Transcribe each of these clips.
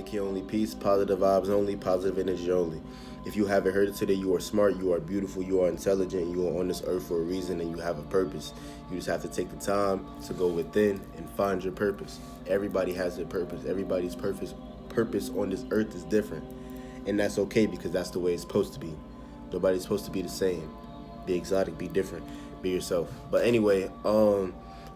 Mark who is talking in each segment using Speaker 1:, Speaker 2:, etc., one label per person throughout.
Speaker 1: AK only peace, positive vibes only, positive energy only. If you haven't heard it today, you are smart, you are beautiful, you are intelligent, you are on this earth for a reason, and you have a purpose. You just have to take the time to go within and find your purpose. Everybody has their purpose. Everybody's purpose on this earth is different. And that's okay because that's the way it's supposed to be. Nobody's supposed to be the same. Be exotic, be different, be yourself. But anyway,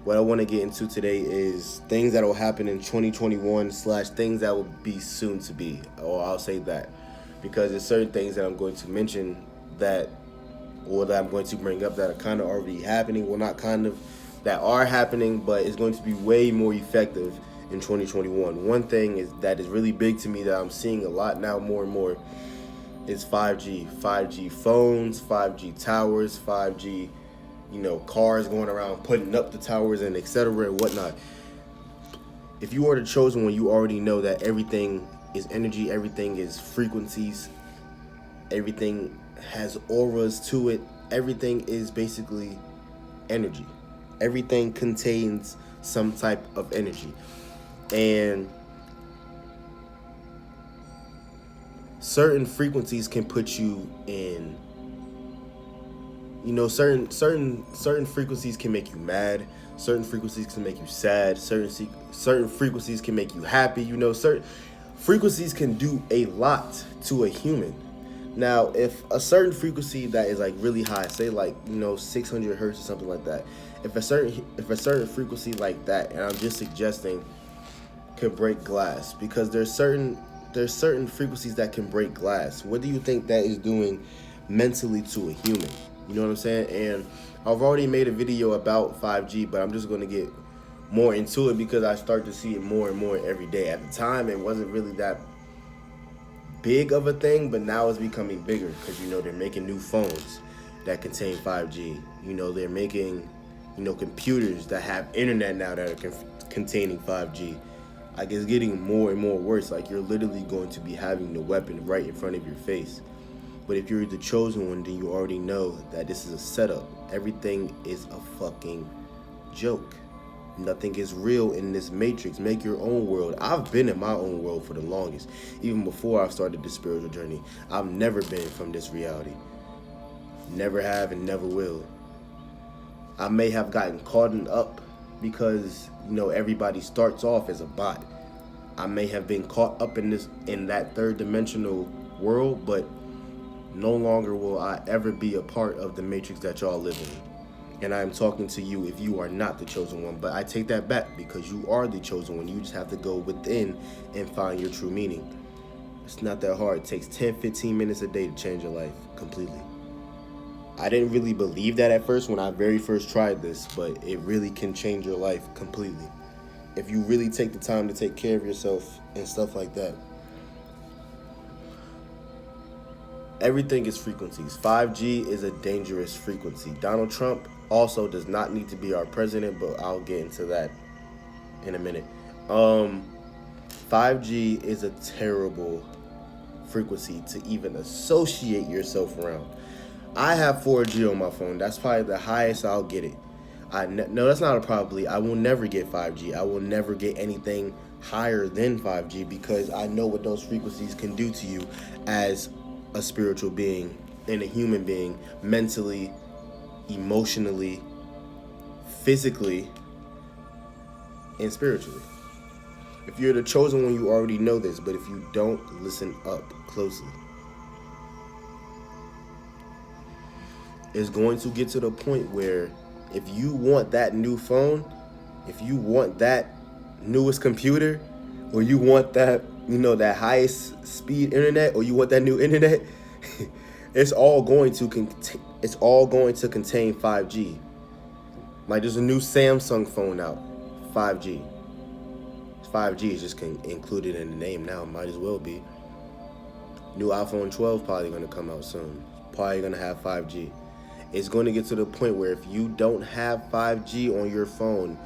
Speaker 1: what I want to get into today is things that will happen in 2021 / things that will be soon to be. Or I'll say that. Because there's certain things that I'm going to mention that I'm going to bring up that are kind of already happening. Well, not kind of, that are happening, but it's going to be way more effective in 2021. One thing that is really big to me that I'm seeing a lot now, more and more, is 5G. 5G phones, 5G towers, 5G, cars going around putting up the towers and etc. and whatnot. If you are the chosen one, you already know that everything is energy, everything is frequencies, everything has auras to it, everything is basically energy. Everything contains some type of energy. And certain frequencies can put you in, certain frequencies can make you mad, certain frequencies can make you sad, certain frequencies can make you happy, certain frequencies can do a lot to a human. Now, if a certain frequency that is like really high, say like 600 hertz or something like that, if a certain frequency like that, and I'm just suggesting, could break glass, because there's certain frequencies that can break glass. What do you think that is doing mentally to a human? You know what I'm saying? And I've already made a video about 5G, but I'm just going to get more into it because I start to see it more and more every day. At the time, it wasn't really that big of a thing, but now it's becoming bigger because they're making new phones that contain 5G. They're making computers that have internet now that are containing 5G. Like, it's getting more and more worse. Like, you're literally going to be having the weapon right in front of your face. But if you're the chosen one, then you already know that this is a setup. Everything is a fucking joke. Nothing is real in this matrix. Make your own world. I've been in my own world for the longest. Even before I started this spiritual journey, I've never been from this reality. Never have and never will. I may have gotten caught up because, everybody starts off as a bot. I may have been caught up in that third dimensional world, but no longer will I ever be a part of the matrix that y'all live in. And I am talking to you if you are not the chosen one. But I take that back because you are the chosen one. You just have to go within and find your true meaning. It's not that hard. It takes 10-15 minutes a day to change your life completely. I didn't really believe that at first when I very first tried this, but it really can change your life completely. If you really take the time to take care of yourself and stuff like that. Everything is frequencies. 5G is a dangerous frequency. Donald Trump also does not need to be our president, but I'll get into that in a minute. 5G is a terrible frequency to even associate yourself around. I have 4G on my phone. That's probably the highest I'll get it. No, that's not a probably. I will never get 5G. I will never get anything higher than 5G because I know what those frequencies can do to you as a spiritual being and a human being, mentally, emotionally, physically, and spiritually. If you're the chosen one, you already know this, but if you don't, listen up closely. It's going to get to the point where if you want that new phone, if you want that newest computer, or you want that, that highest speed internet, or you want that new internet, it's all going to contain 5G. Like, there's a new Samsung phone out, 5G. 5G is just included in the name now. Might as well be. New iPhone 12 probably going to come out soon. Probably going to have 5G. It's going to get to the point where if you don't have 5G on your phone,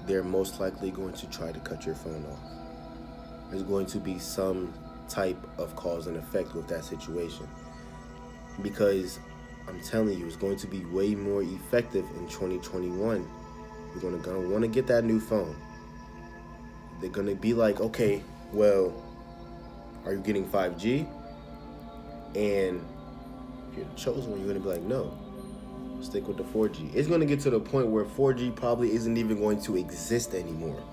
Speaker 1: they're most likely going to try to cut your phone off. There's going to be some type of cause and effect with that situation. Because I'm telling you, it's going to be way more effective in 2021. You're going to want to get that new phone. They're going to be like, okay, well, Are you getting 5G? And if you're the chosen one, you're going to be like, no, stick with the 4G. It's going to get to the point where 4G probably isn't even going to exist anymore.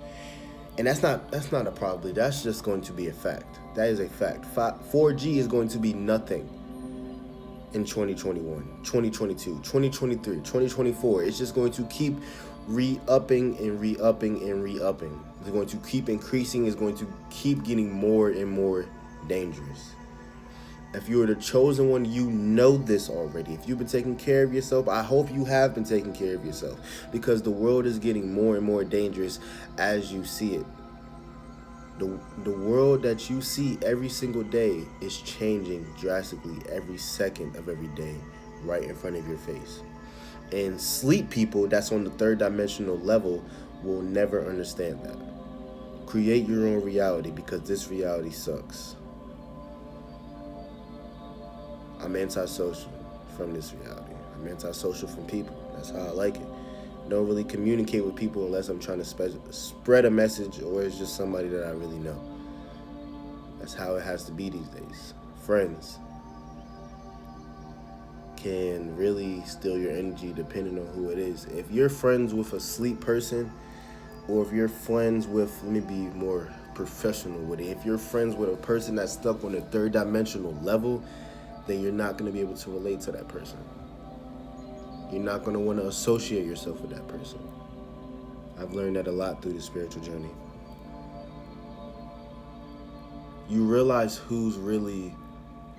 Speaker 1: And that's not a probably. That's just going to be a fact. That is a fact. 4G is going to be nothing in 2021, 2022, 2023, 2024. It's just going to keep re-upping and re-upping and re-upping. It's going to keep increasing. It's going to keep getting more and more dangerous. If you're the chosen one, you know this already. If you've been taking care of yourself, I hope you have been taking care of yourself, because the world is getting more and more dangerous as you see it. The world that you see every single day is changing drastically every second of every day right in front of your face. And sleep people that's on the third dimensional level will never understand that. Create your own reality, because this reality sucks. I'm antisocial from this reality. I'm antisocial from people. That's how I like it. Don't really communicate with people unless I'm trying to spread a message, or it's just somebody that I really know. That's how it has to be these days. Friends can really steal your energy depending on who it is. If you're friends with a sleep person, or if you're friends with, let me be more professional with it, if you're friends with a person that's stuck on a third dimensional level, then you're not going to be able to relate to that person. You're not going to want to associate yourself with that person. I've learned that a lot through the spiritual journey. You realize who's really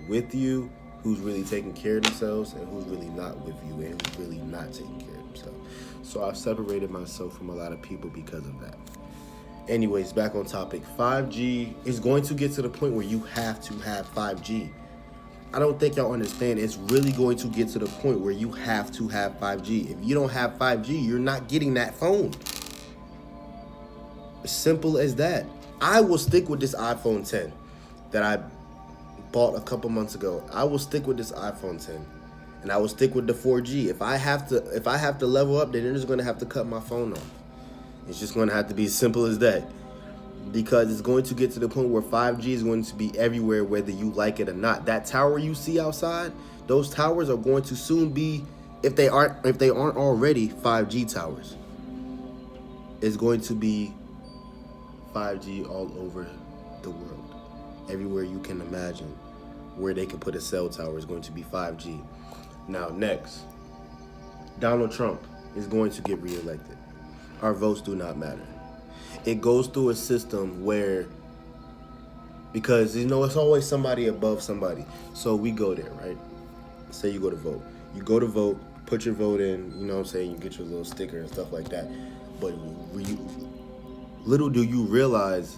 Speaker 1: with you, who's really taking care of themselves, and who's really not with you, and who's really not taking care of themselves. So I've separated myself from a lot of people because of that. Anyways, back on topic. 5G is going to get to the point where you have to have 5G. I don't think y'all understand. It's really going to get to the point where you have to have 5G. If you don't have 5G, you're not getting that phone. As simple as that. I will stick with this iPhone 10 that I bought a couple months ago. I will stick with this iPhone 10, and I will stick with the 4G. If I have to level up, then they're just going to have to cut my phone off. It's just going to have to be as simple as that. Because it's going to get to the point where 5G is going to be everywhere, whether you like it or not. That tower you see outside, those towers are going to soon be, if they aren't already, 5G towers. It's going to be 5G all over the world. Everywhere you can imagine where they can put a cell tower is going to be 5G. Now, next, Donald Trump is going to get reelected. Our votes do not matter. It goes through a system where, because, it's always somebody above somebody. So we go there, right? Say you go to vote. You go to vote, put your vote in, you know what I'm saying? You get your little sticker and stuff like that. But little do you realize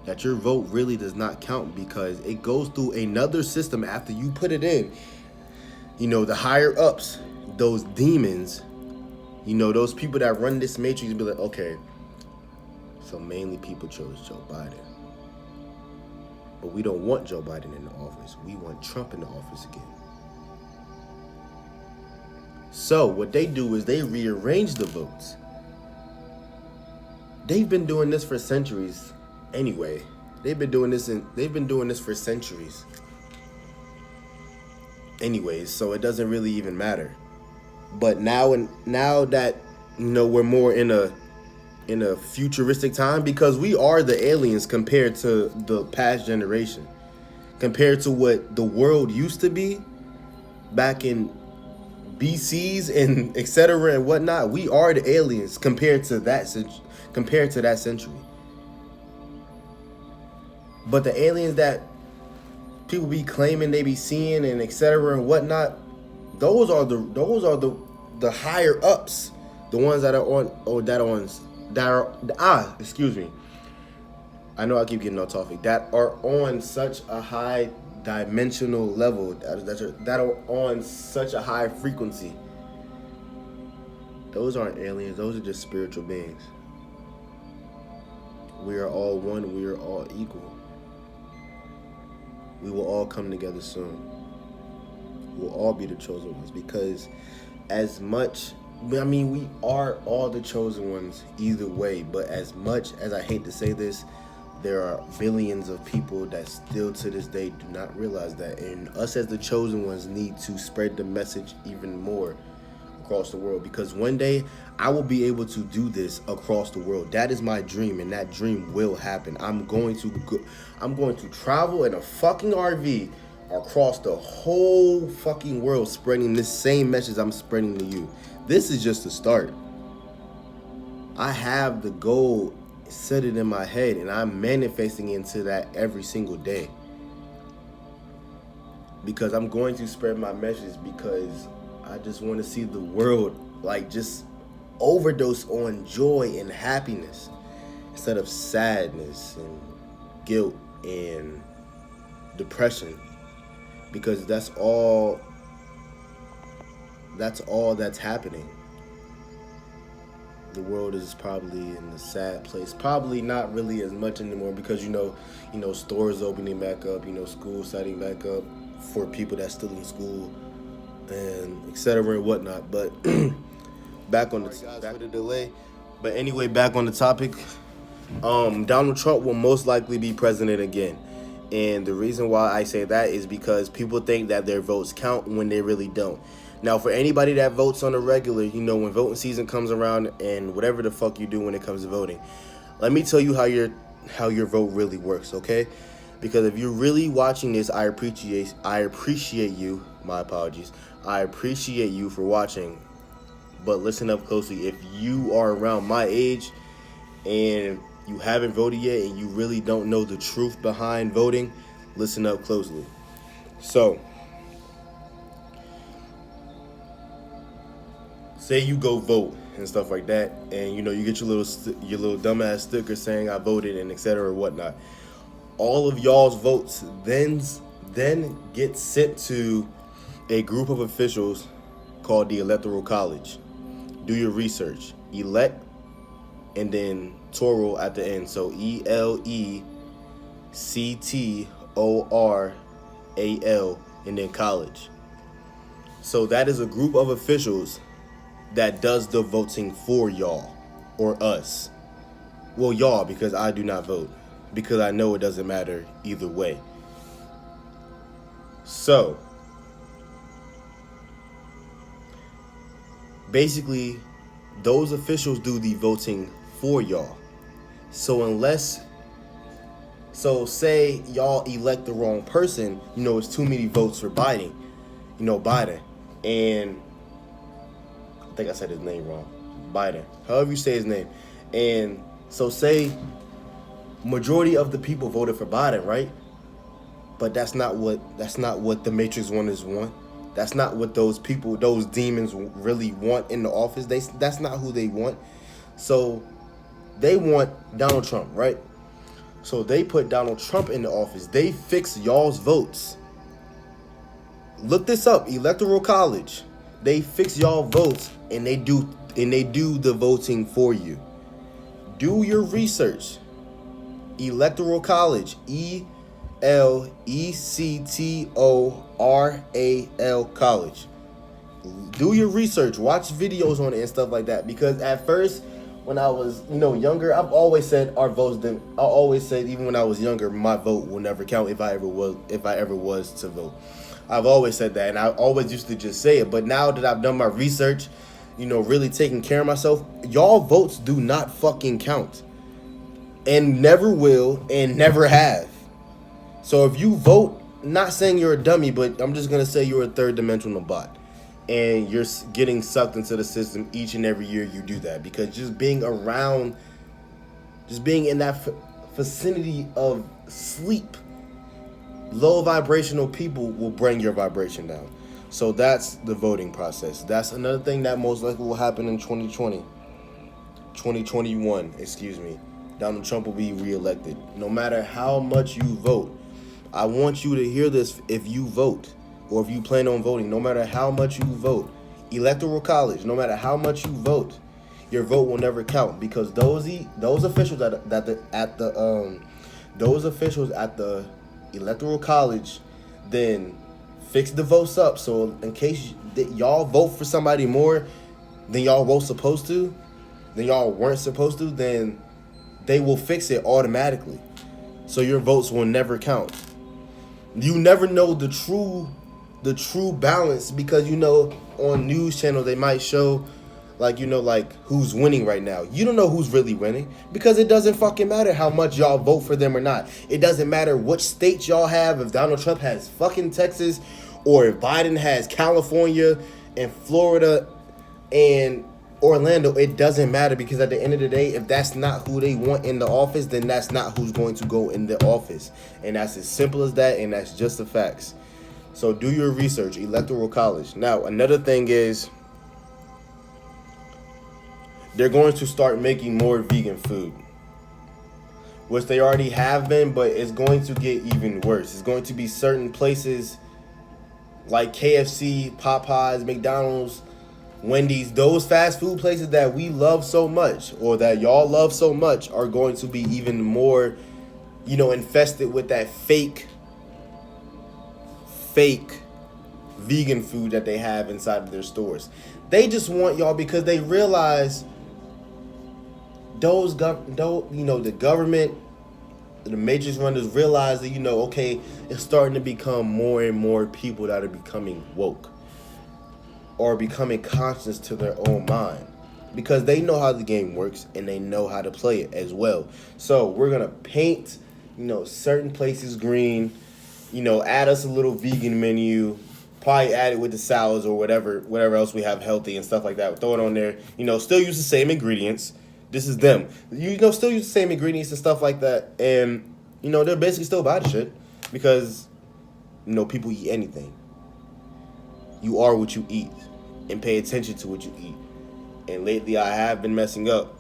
Speaker 1: that your vote really does not count, because it goes through another system after you put it in. The higher ups, those demons, those people that run this matrix, be like, okay, so mainly people chose Joe Biden. But we don't want Joe Biden in the office. We want Trump in the office again. So what they do is they rearrange the votes. They've been doing this for centuries anyway. They've been doing this for centuries. Anyways, so it doesn't really even matter. But now that we're more in a futuristic time, because we are the aliens compared to the past generation, compared to what the world used to be back in BCs and etc. and whatnot. We are the aliens compared to that century. But the aliens that people be claiming they be seeing and etc. and whatnot, those are the higher ups, the ones that are excuse me. I know I keep getting off topic. That are on such a high dimensional level, that are on such a high frequency. Those aren't aliens. Those are just spiritual beings. We are all one. We are all equal. We will all come together soon. We'll all be the chosen ones, because we are all the chosen ones either way, but as much as I hate to say this, there are billions of people that still to this day do not realize that. And us as the chosen ones need to spread the message even more across the world, because one day I will be able to do this across the world. That is my dream, and that dream will happen. I'm going to travel in a fucking RV across the whole fucking world, spreading this same message I'm spreading to you. This is just the start. I have the goal set it in my head, and I'm manifesting into that every single day, because I'm going to spread my message, because I just want to see the world like just overdose on joy and happiness instead of sadness and guilt and depression, because that's all that's happening. The world is probably in a sad place. Probably not really as much anymore, because you know stores opening back up, school starting back up for people that's still in school, and etc. and whatnot. But back on the delay. But anyway, back on the topic. Donald Trump will most likely be president again. And the reason why I say that is because people think that their votes count when they really don't. Now, for anybody that votes on a regular, when voting season comes around and whatever the fuck you do when it comes to voting, let me tell you how your vote really works, okay? Because if you're really watching this, I appreciate you. My apologies. I appreciate you for watching. But listen up closely. If you are around my age and you haven't voted yet and you really don't know the truth behind voting, listen up closely. So, say you go vote and stuff like that, and you get your little dumbass sticker saying I voted and etc. or whatnot. All of y'all's votes then get sent to a group of officials called the Electoral College. Do your research. Elect and then Toral at the end. So ELECTORAL and then college. So that is a group of officials that does the voting for y'all or us. Well, y'all, because I do not vote, because I know it doesn't matter either way. So basically, those officials do the voting for y'all. So say y'all elect the wrong person, it's too many votes for Biden, and I think I said his name wrong, Biden, however you say his name. And so say majority of the people voted for Biden, right? But that's not what the Matrix Runners want. That's not what those people, those demons really want in the office. That's not who they want. So they want Donald Trump, right? So they put Donald Trump in the office. They fix y'all's votes. Look this up, Electoral College. They fix y'all votes and they do the voting for you. Do your research. Electoral College, ELECTORAL College. Do your research. Watch videos on it and stuff like that. Because at first, when I was younger, I've always said our votes didn't. I always said, even when I was younger, my vote will never count if I ever was to vote. I've always said that, and I always used to just say it. But now that I've done my research, really taking care of myself, y'all votes do not fucking count, and never will, and never have. So if you vote, not saying you're a dummy, but I'm just gonna say you're a third dimensional bot, and you're getting sucked into the system each and every year you do that, because just being in that vicinity of sleep, low vibrational people will bring your vibration down. So that's the voting process. That's another thing that most likely will happen in 2021, excuse me. Donald Trump will be reelected. No matter how much you vote, I want you to hear this. If you vote, or if you plan on voting, no matter how much you vote, Electoral College, no matter how much you vote, your vote will never count, because those officials at the Electoral College then fix the votes up. So in case y'all vote for somebody more than y'all weren't supposed to, then they will fix it automatically. So your votes will never count. You never know the true balance, because on news channels they might show like who's winning right now. You don't know who's really winning, because it doesn't fucking matter how much y'all vote for them or not. It doesn't matter which states y'all have. If Donald Trump has fucking Texas, or if Biden has California and Florida and Orlando, it doesn't matter, because at the end of the day, if that's not who they want in the office, then that's not who's going to go in the office. And that's as simple as that, and that's just the facts. So do your research, Electoral College. Now, another thing is they're going to start making more vegan food, which they already have been, but it's going to get even worse. It's going to be certain places like KFC, Popeyes, McDonald's, Wendy's, those fast food places that we love so much, or that y'all love so much, are going to be even more, infested with that fake vegan food that they have inside of their stores. They just want y'all, because they realize the government, the matrix runners realize that, okay, it's starting to become more and more people that are becoming woke, or becoming conscious to their own mind, because they know how the game works and they know how to play it as well. So we're gonna paint, certain places green, add us a little vegan menu, probably add it with the salads or whatever else we have healthy and stuff like that. Throw it on there, still use the same ingredients. This is them. Still use the same ingredients and stuff like that. And, they're basically still buy the shit, because, people eat anything. You are what you eat, and pay attention to what you eat. And lately I have been messing up,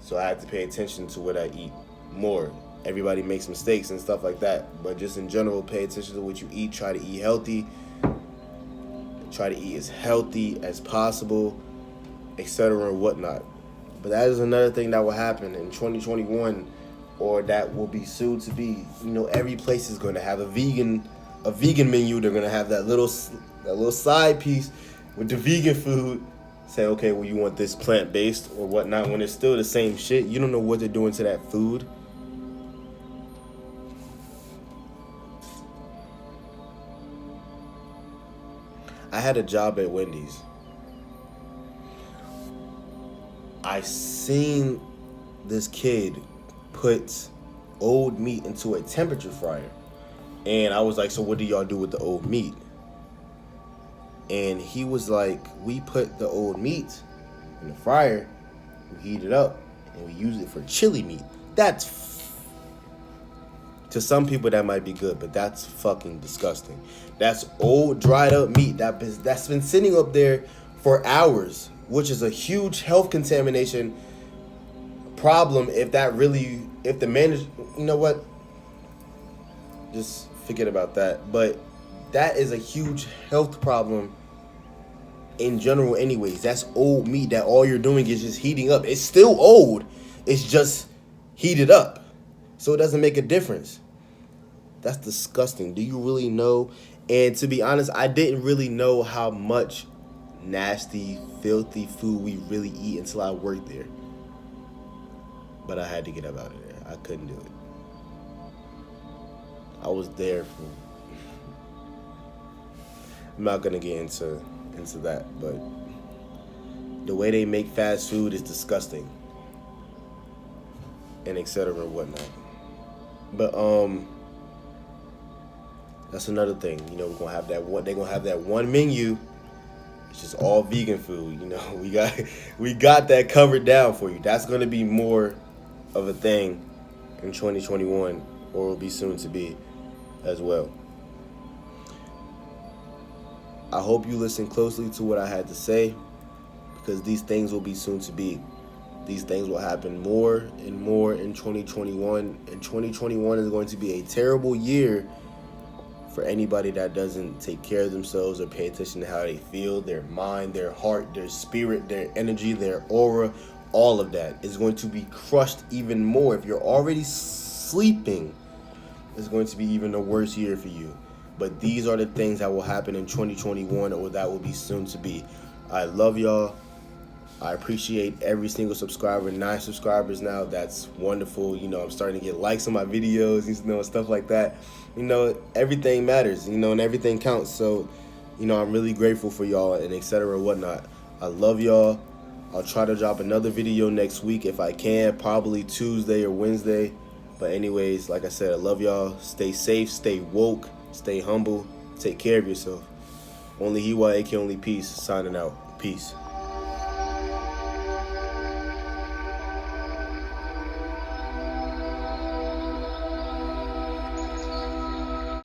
Speaker 1: so I have to pay attention to what I eat more. Everybody makes mistakes and stuff like that, but just in general, pay attention to what you eat. Try to eat healthy. Try to eat as healthy as possible, etc. and whatnot. But that is another thing that will happen in 2021, or that will be soon to be. Every place is going to have a vegan menu. They're going to have that little side piece with the vegan food. Say, okay, well, you want this plant-based or whatnot, when it's still the same shit. You don't know what they're doing to that food. I had a job at Wendy's. I seen this kid put old meat into a temperature fryer. And I was like, so what do y'all do with the old meat? And he was like, we put the old meat in the fryer, we heat it up, and we use it for chili meat. To some people that might be good, but that's fucking disgusting. That's old, dried up meat that's been sitting up there for hours, which is a huge health contamination problem. If the manager, just forget about that. But that is a huge health problem in general anyways. That's old meat that all you're doing is just heating up. It's still old, it's just heated up, so it doesn't make a difference. That's disgusting. Do you really know? And to be honest, I didn't really know how much nasty, filthy food we really eat until I worked there. But I had to get up out of there. I couldn't do it. I was there for... I'm not gonna get into that, but the way they make fast food is disgusting, and etc. and whatnot. But that's another thing. We're gonna have that one. They're gonna have that one menu. It's just all vegan food. We got that covered down for you. That's gonna be more of a thing in 2021, or will be soon to be as well. I hope you listen closely to what I had to say, because these things will be soon to be. These things will happen more and more in 2021, and 2021 is going to be a terrible year for anybody that doesn't take care of themselves or pay attention to how they feel, their mind, their heart, their spirit, their energy, their aura. All of that is going to be crushed even more. If you're already sleeping, it's going to be even a worse year for you. But these are the things that will happen in 2021, or that will be soon to be. I love y'all. I appreciate every single subscriber. 9 subscribers now. That's wonderful. You know, I'm starting to get likes on my videos, you know, stuff like that. You know, everything matters, you know, and everything counts. So, you know, I'm really grateful for y'all and etc. whatnot. I love y'all. I'll try to drop another video next week if I can, probably Tuesday or Wednesday. But anyways, like I said, I love y'all. Stay safe, stay woke, stay humble, take care of yourself. Only He, AK, only peace. Signing out. Peace.